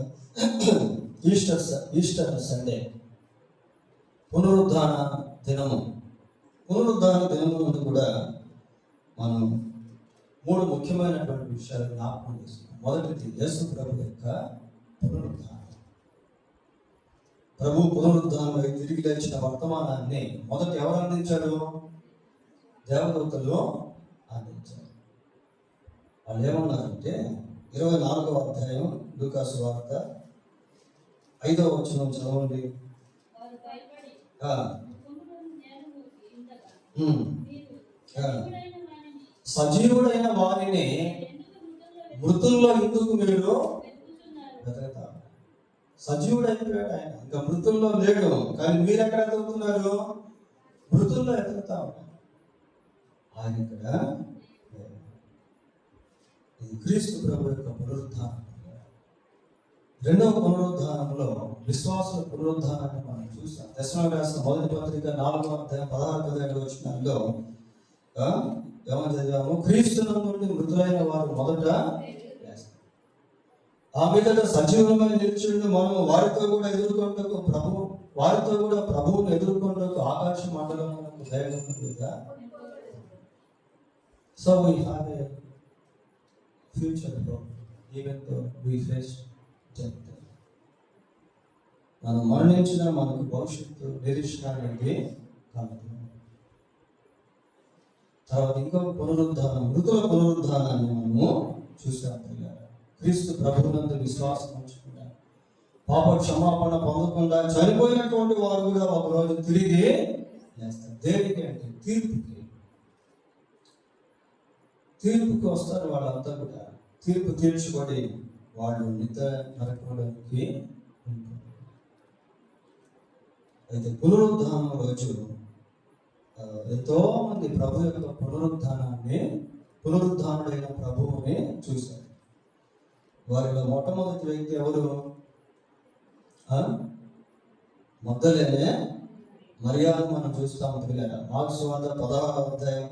Speaker 1: ఈస్టర్ సండే, పునరుద్ధాన దినము. పునరుద్ధాన దినము కూడా మనం 3 ముఖ్యమైనటువంటి విషయాలు జ్ఞాపకం చేసుకున్నాం. మొదటిది యేసు ప్రభు యొక్క పునరుద్ధానం. ప్రభు పునరుద్ధానమై తిరిగి లేచిన వర్తమానాన్ని మొదట ఎవరు అందించారు? దేవదూతలు అందించారు. వాళ్ళు ఏమన్నారంటే 24వ అధ్యాయం లూకాసు వార్త 5వ వచనం చదవండి. సజీవుడైన వారిని మృతుల్లో ఎందుకు మీరు వెతుకుతారు? సజీవుడు అయిపోయాడు ఆయన, ఇంకా మృతుల్లో లేడు. కానీ మీరు ఎక్కడ ఎదుగుతున్నారు? మృతుల్లో ఎదుగుతా ఉన్నారు. ఆయన ఇక్కడ. ఇది క్రీస్తు ప్రభు యొక్క పునరుద్ధానం. రెండవ పునరుద్ధానంలో విశ్వాసుల పునరుద్ధానాన్ని మనం చూస్తాం. దశలోకి రాసిన మొదటి పత్రిక 4వ అధ్యాయం 16-17 వచనాల్లో ఏమని చదివాము? క్రీస్తునందు మృతులైన వారు మొదట ఆ మీదట సజీవమైన నిలిచిండు మనము వారితో కూడా ప్రభువును ఎదుర్కొంటూ ఆకాశ మండలంలో దయగా. So we have a future hope even though we face death. మనం మరణించిన మనకు భవిష్యత్తు నిరీక్షణ అనేది కలుగుతుంది. తర్వాత ఇంకొక పునరుద్ధానం, మృతుల పునరుద్ధానాన్ని మనము చూసాం. క్రీస్తు ప్రభువునందు విశ్వాసం ఉంచకుండా, పాప క్షమాపణ పొందకుండా చనిపోయినటువంటి వారు కూడా ఒకరోజు తిరిగి లేస్తారు. దేనికి అంటే తీర్పుకి వస్తారు. వాళ్ళంతా కూడా తీర్పు తీర్చుబడి వాళ్ళు నిత్య నరకంలోకి ఉంటారు. అయితే పునరుద్ధానం రోజు ఎంతో మంది ప్రభు యొక్క పునరుద్ధానుడైన ప్రభువుని చూశారు. వారిలో మొట్టమొదటి వ్యక్తి ఎవరు? మగ్దలేనే మరియాను మనం చూస్తాం. పిల్లల మార్క్స్ 16వ అధ్యాయం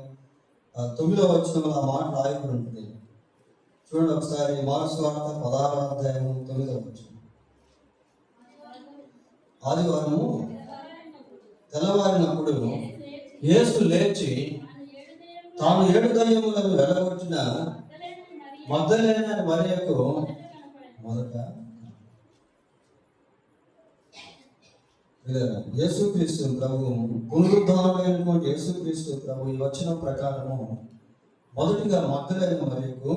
Speaker 1: 9వ వచనంలో ఆ మాట రాయబడి ఉంటుంది. చూడండి ఒకసారి మార్క్స్ వార్త 16వ అధ్యాయము 9వ వచనం. ఆదివారము తెల్లవారినప్పుడు యేసు లేచి తాను 7 దయ్యములను వెళ్ళగొట్టిన మగ్దలేనే మరియకు మొదట యేసుక్రీస్తు ప్రభు పునరుద్ధారుడైనటువంటి యేసుక్రీస్తు ప్రభు ఈ వచనం ప్రకారము మొదటిగా మగ్దలేనే మరియకు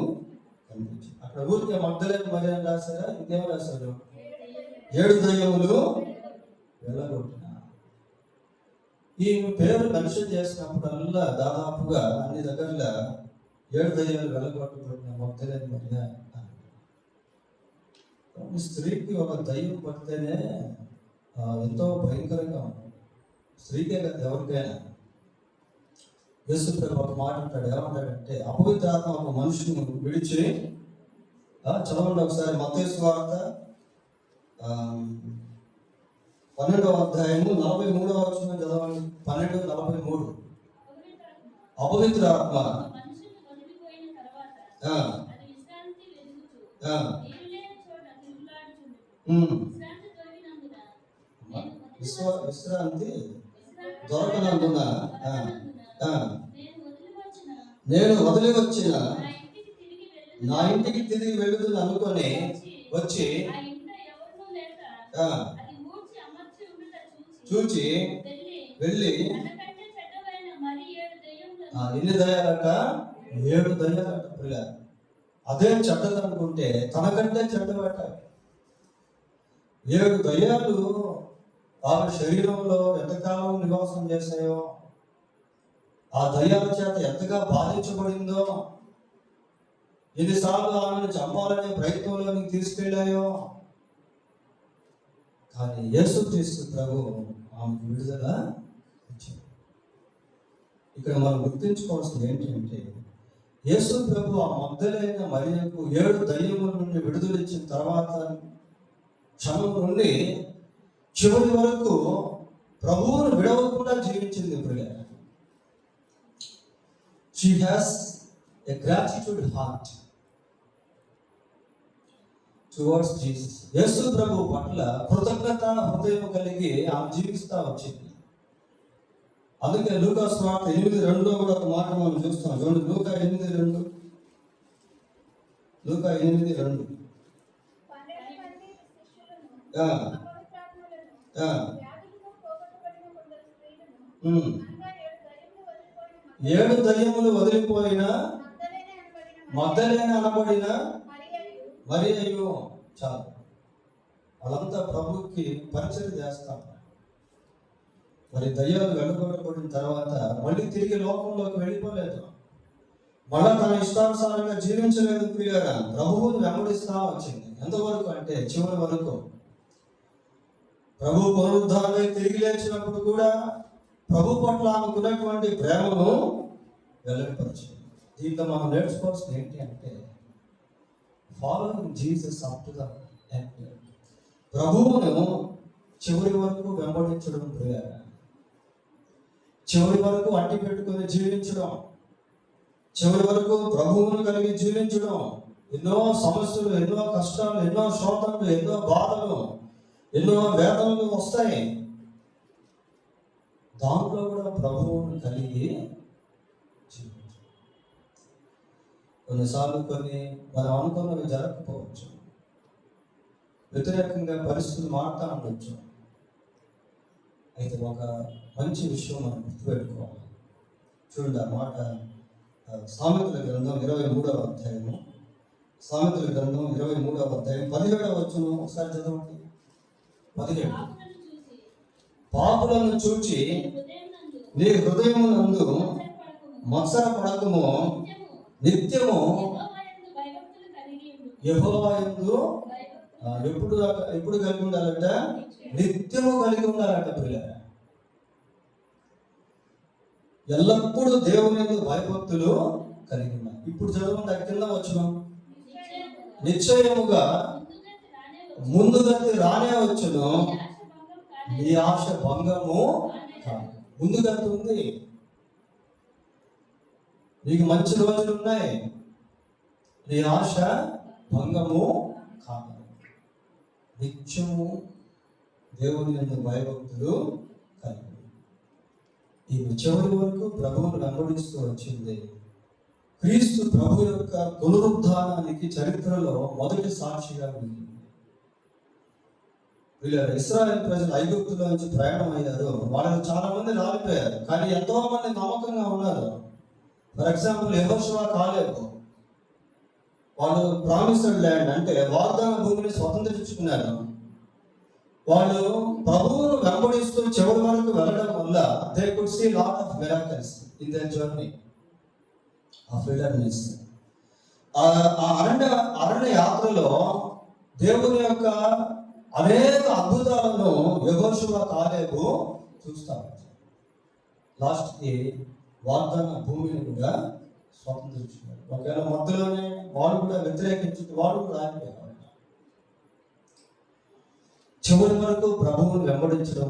Speaker 1: కనిపించింది. అక్కడ ఊరికే మగ్దలేనే మరియ అని రాశారా, ఇంకేం రాశారు? 7 దయ్యములు వెళ్ళగొట్టిన. ఈ పేరు మెన్షన్ చేసినప్పుడల్లా దాదాపుగా అన్ని దగ్గరలో 7 దయ్యాలు వెళ్ళగొట్టబడిన మగ్దలేనే మరియ. స్త్రీకి ఒక దయ్యం పడితేనే ఎంతో భయంకరంగా ఉంటుంది. స్త్రీకే కదా, ఎవరికైనా. యేసు ప్రభు ఒక మాట అంటాడు, ఏమంటాడంటే అపవిత్రాత్మ ఒక మనుషుని విడిచి, చదవండి ఒకసారి మత్తయి సువార్త 12వ అధ్యాయము 43వ వచనం చదవండి. 12:43. అపవిత్రాత్మ విశ్రాంతి దొరకనందున నేను వదిలి వచ్చిన నా ఇంటికి తిరిగి వెళుతున్నా అనుకొని వచ్చి చూచి వెళ్ళి ఎన్ని దయ్యాలట? 7 దయ్యాలట. పిల్ల అదే చెడ్డది అనుకుంటే తనకంటే చెడ్డబట. 7 దయ్యాలు ఆమె శరీరంలో ఎంతకాలం నివాసం చేశాయో, ఆ దయ్యాల చేత ఎంతగా బాధించబడిందో, ఎన్నిసార్లు ఆమెను చంపాలనే ప్రయత్నంలోనికి తీసుకెళ్ళాయో. కానీ యేసుక్రీస్తు ప్రభు ఆమెకు విడుదల ఇచ్చాడు. ఇక్కడ మనం గుర్తుంచుకోవాల్సింది ఏంటంటే, యేసు ప్రభు ఆ మగ్దలేనే మరియకు 7 దయ్యముల నుండి విడుదల ఇచ్చిన తర్వాత క్షణం నుండి చివరి వరకు ప్రభువును విడవకుండా జీవించింది. ఇప్పుడు she has a gratitude heart towards Jesus. యేసు ప్రభు పట్ల కృతజ్ఞత హృదయం కలిగి ఆమె జీవిస్తూ వచ్చింది. అందుకే లూకా సువార్త 8:2 కూడా ఒక మాట మనం చూస్తాం. చూడండి, లూకా 8:2. లూకా 8:2. ఏడు దయ్యములు వదిలిపోయిన మగ్దలేనే అనబడిన మరియయు. చాలు, వాళ్ళంతా ప్రభుకి పరిచయం చేస్తాం. మరి దయ్యాలు వెళ్ళగొట్టబడిన తర్వాత మళ్ళీ తిరిగి లోకంలోకి వెళ్ళిపోలేదు. మళ్ళా తన ఇష్టానుసారంగా జీవించలేదు. ప్రియులారా, ప్రభువుని వెంబడిస్తా వచ్చింది. ఎంతవరకు అంటే చివరి వరకు. ప్రభు పునరుద్ధారమై తిరిగి లేచినప్పుడు కూడా ప్రభు పట్ల ఆమెకున్నటువంటి ప్రేమను వెల్లడిపరిచింది. దీంట్లో మనం నేర్చుకోవాల్సింది ఏంటి అంటే, following Jesus up to the end. ప్రభువును చివరి వరకు వెంబడించడం ప్రియులారా, చివరి వరకు అట్టి పెట్టుకుని జీవించడం, చివరి వరకు ప్రభువును కలిగి జీవించడం. ఎన్నో సమస్యలు, ఎన్నో కష్టాలు, ఎన్నో శోధనలు, ఎన్నో బాధలు, ఎన్నో వేదనలు వస్తాయి. దాంట్లో కూడా ప్రభువును కలిగి జీవించడం. కొన్నిసార్లు మనం అనుకున్నవి జరగకపోవచ్చు, వ్యతిరేకంగా పరిస్థితులు మారుతూ ఉండొచ్చు. అయితే ఒక మంచి విషయం మనం గుర్తుపెట్టుకోవాలి. చూడండి, ఆ మాట సామెతల గ్రంథం 23వ అధ్యాయము. సామెతల గ్రంథం 23వ అధ్యాయం 17వ వచనం ఒకసారి చదవండి. 17. పాపులను చూచి నీ హృదయమునందు మత్సర పడకము, నిత్యము యెహోవా యందు ఎప్పుడు కలిగి ఉండాలంట? నిత్యము కలిగి ఉండాలంట. పిల్లలు ఎల్లప్పుడూ దేవుని యందు భయభక్తులు కలిగి ఉన్నారు. ఇప్పుడు చదవండి, కింద వచ్చిన నిశ్చయముగా ముందుగతి రానే వచ్చును, నీ ఆశ భంగము కాదు. ముందుగతి ఉంది, నీకు మంచి రోజులు ఉన్నాయి. నీ ఆశ భంగము కాదు. నిత్యము దేవుని యందు భయభక్తులు కలిగి ఈమె చివరి వరకు ప్రభువును వెంబడిస్తూ వచ్చింది. క్రీస్తు ప్రభు యొక్క పునరుద్ధానానికి చరిత్రలో మొదటి సాక్షిగా ఉంది. వీళ్ళ ఇశ్రాయేలు ప్రజలు ఐగుప్తులో నుంచి ప్రయాణం అయ్యారు. వాళ్ళు చాలా మంది రాలిపోయారు, కానీ ఎంతో మంది నమ్మకంగా ఉన్నారు. ఫర్ ఎగ్జాంపుల్ యెహోషువ, కాలేబు, వాళ్ళు ప్రామిస్డ్ ల్యాండ్ అంటే వాగ్దాన భూమిని స్వతంత్రించుకున్నారు. వాళ్ళు ప్రభువును వెంబడిస్తూ చివరి వరకు వెళ్ళడం వల్ల they could see lot of miracles in their journey of wilderness. ఆ అరణ్య యాత్రలో దేవుని యొక్క అనేక అద్భుతాలను యెహోషువ, కాలేబు చూస్తారు. లాస్ట్కి వాగ్దాన భూమిని కూడా స్వతంత్రించుకున్నారు. ఒకవేళ మధ్యలోనే వాడు కూడా వ్యతిరేకించి వాడు కూడా ఆగిపోయారు. చివరి వరకు ప్రభువును వెంబడించడం